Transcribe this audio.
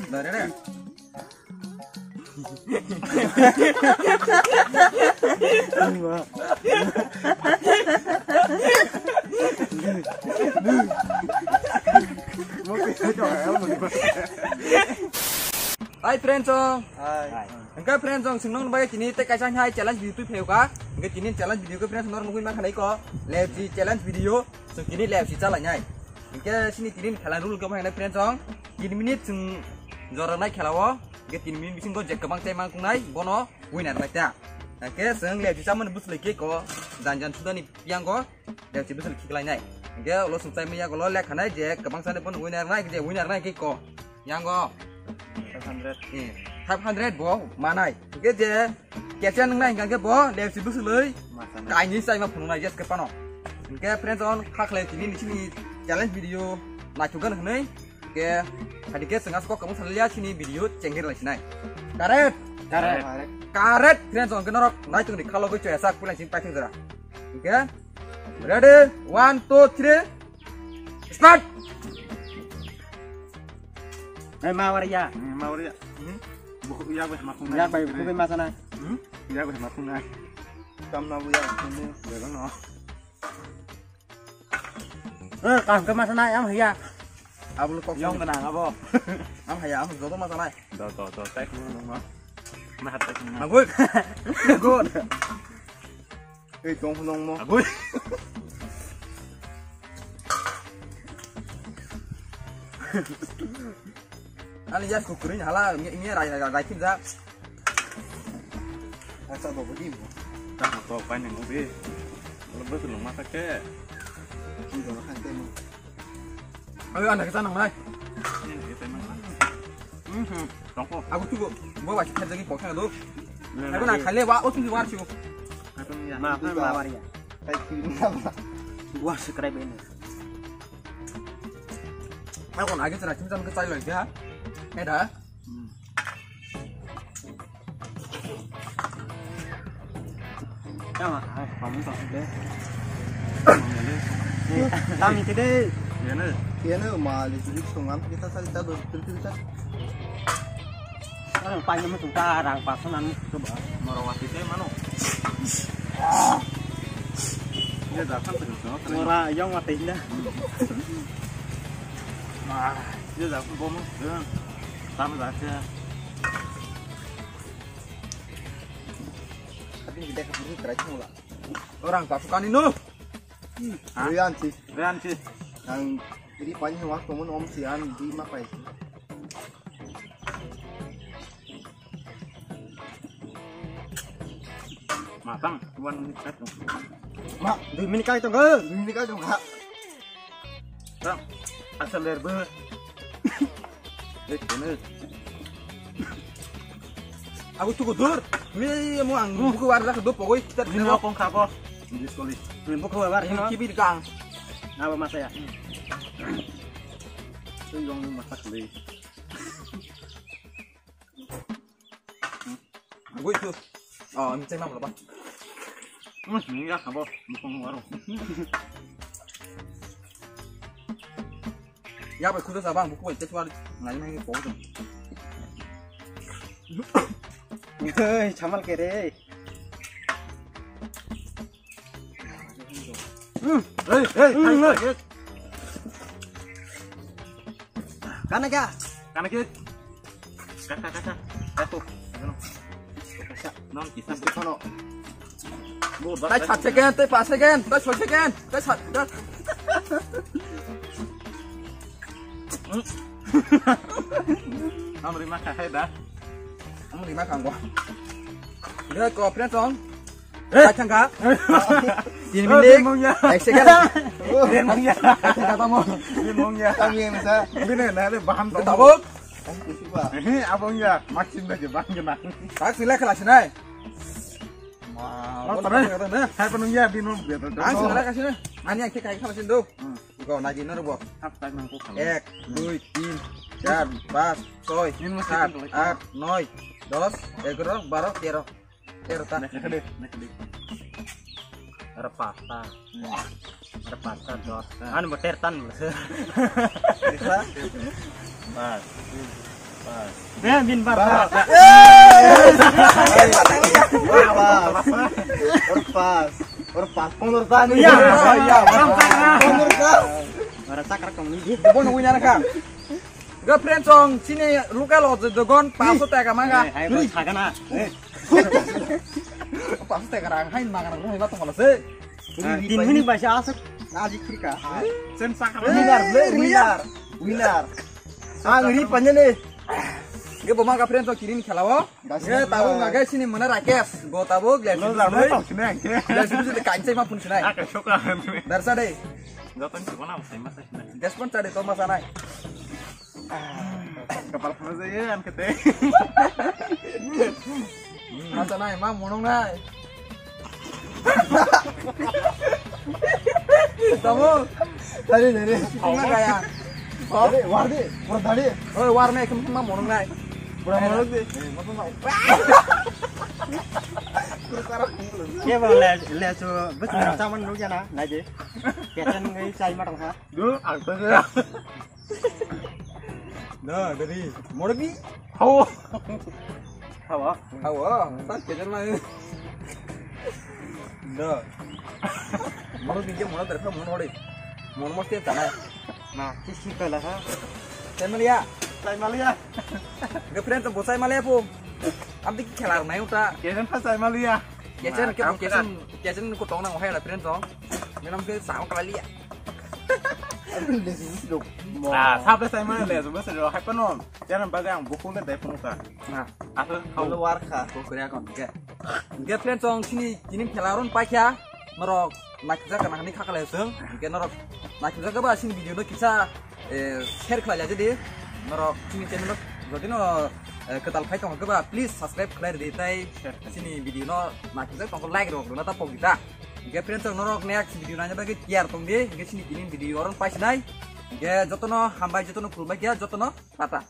Dari deh. Hai friends song. Hai. Engkau friends song senang bagai kini tek kaisang hai challenge YouTube video ka. Engkau kini challenge video ke friends nor mungkin makan iko. Live si challenge video. So kini live si jalannya. Engkau sini kini kalian rule kau makan friends song. Kini minit seng jorang naik kelawa. Engkau kini minit bising kau jack kebang cemang kunai bono winner naik ta. Engkau seng live si zaman bus lagi ko. Danjan sudah ni piang ko. Live si bus lagi kelainya. Engkau lo sungsai miya ko lo lek kanai jack kebang sana pun winner naik je winner naik ko. Yang ko. 500 bố mà này cái gì kẹt chân này cái bố đều chỉ bước lưới cái như sai mà phun này just cái pano cái friends on khác lên thì ini challenge video là chúng kan này cái tadi cái sengas kok kamu lihat sini video cengkir lagi này karet friends on kenapa naik tuh kalau gue coba sak pulang sini packing zara oke ready 1 2 3 start. Mawaria. Buku ya wes makung. Ya baik buku masana. Ya wes makung ai. Kam na buya ini ya kan no. Kam ke masana am ya. Abul kok Yang tenang apa? am haya am zoto masalah. To tek no. Mahat tek. Agul. Agul. Tong nong mo. Agul. Ani jas kukurin hala ini rai tim za. Asa bo bodi mo. Tak to pan yang ubi. Lebih belum masak ke. Ini makan temu. Ayo anda ke sana mai. Ini temang. Tongko. Aku tuh gua wajib kerja lagi pokoknya tuh. Aku nak kali wa oh tunggu warsi. Aku ya. Mawaria. Kayak kiri apa? Gua subscribe ini. Aku nak aja cerita ke saya lagi ya. Dah. Sama, kamu tak ada. Kami tidak. Ya ne. Iya nih malah jadi sungan kita salita dulu kita. Orang panjang itu tarang pasanan coba. Morawati teh mano. Ya datang terus no. Mora yang mati dah. Nah, dia datang bom. Sama saja. Tapi kita keburu terakhir mula. Orang pasukan ini. Rian sih. Yang jadi panjang waktu mun om sian di makai. Matang, tuan kat. Mak, 2 minit kali tu ke? Ini kan juga. Bang, asal lerbe. Ini. Aku tunggu dur. Ini mau ang buku warna kedua pokoknya kita Ini mau kong kapo. Ini sekali. Buku war ini ini. kibi di kang. Apa mas ya? Itu yang masak li. Gue itu. Oh, ini cemam apa? Ini ya kapo, bukan warung. Ya apa kuda sabang buku itu cuma ngajin yang pokok. Hei, camal kere. Hei. Kana ka? Kanak yun. Kata. Eto. Ano? Non kita di kono. Tay chặt second, tay pa second, tay short second, tay chặt. Ang terima kasih dah. Kamu lima kang gua. Dia ko friend song. Kacang ka? Ini milik. Ay second. Limongnya. Kata mo. Limongnya. Kami yang bisa. Bine na le baham to. Tabuk. Abongnya maksin dah bang genang. Tak sila kelas ini. Oh, terus. Hai penungnya binum biar to. Ang sila kasih ni. Ani yang kita sama sindu. Kau naji nor bo. Apa mangku kamu? 1 2 3 4 5 6 7 8 9 10 11 12 13 tan. Repata. Repata dos. Anu beter tan. Bisa. Mas. Bin bar. Orpas. Pengursan. Iya. Pengursan. Para sakar kamu ini. Bon nunggu nyana kang. Gak friend song sini luka lo dogon pasu teh kamanga. Ayo sagan ah. Pasu teh karang hain makan aku hebat tong sih. Din ini bahasa asuk. Ajik Afrika. Sen sakar. Winar. Ngiri panjang nih. Gak bawa gak friend song kini khelawo. Gak tahu nggak guys sini mana rakes. Gak tahu gak Lo sih. lah lo sini aja. Gak sih sih kancing mah pun sini. Aku suka. Darsa deh. Gak tahu gimana saya masa sini. Gas pun cari Thomas anai. Kepala penuh ya kan kete. Masa nai mah monong nai. Kamu Dari. mana kayak? Wardi. Oh warna kamu mah monong nai. Pura deh. Kia bang le so bus caman lu jana naje. Kiatan ngai cai marang ha. Dulu aku ya. Nah dari mau lagi? Oh. Hawa. Hawa, tak kejar mah. Nah, mau lagi mau dari mana mau lagi? Mau mesti tanah. Nah, sisi kala ha. Saya melihat. Saya Malia. Gak friend tuh saya malah pun. Ambil kelar naik udah. Kian pas saya Malia. Kian ku tong nang hai lah friend tong. Minum ke sao kali ya. Nah, sampai saya Malia sebab saya hai penon. Jangan bagang buku dan telepon ka. Nah, Aku Keluar ka. aku Korea kon gak. Gak friend tong sini kini kelarun pakai merok nak kita kena ni kakak leseng. Gak merok nak kita ke sini video no kita share kelai aja deh. Merok sini channel berarti no ketal pai tong ke please subscribe kelai deh tay sini video no nak kita tong like dong na tapok kita. Gak friend tong norok next video nanya bagi tiar tong deh. Gak sini kini video orang pas nai. Gak jotono hambai jotono kulbai gak jotono patah.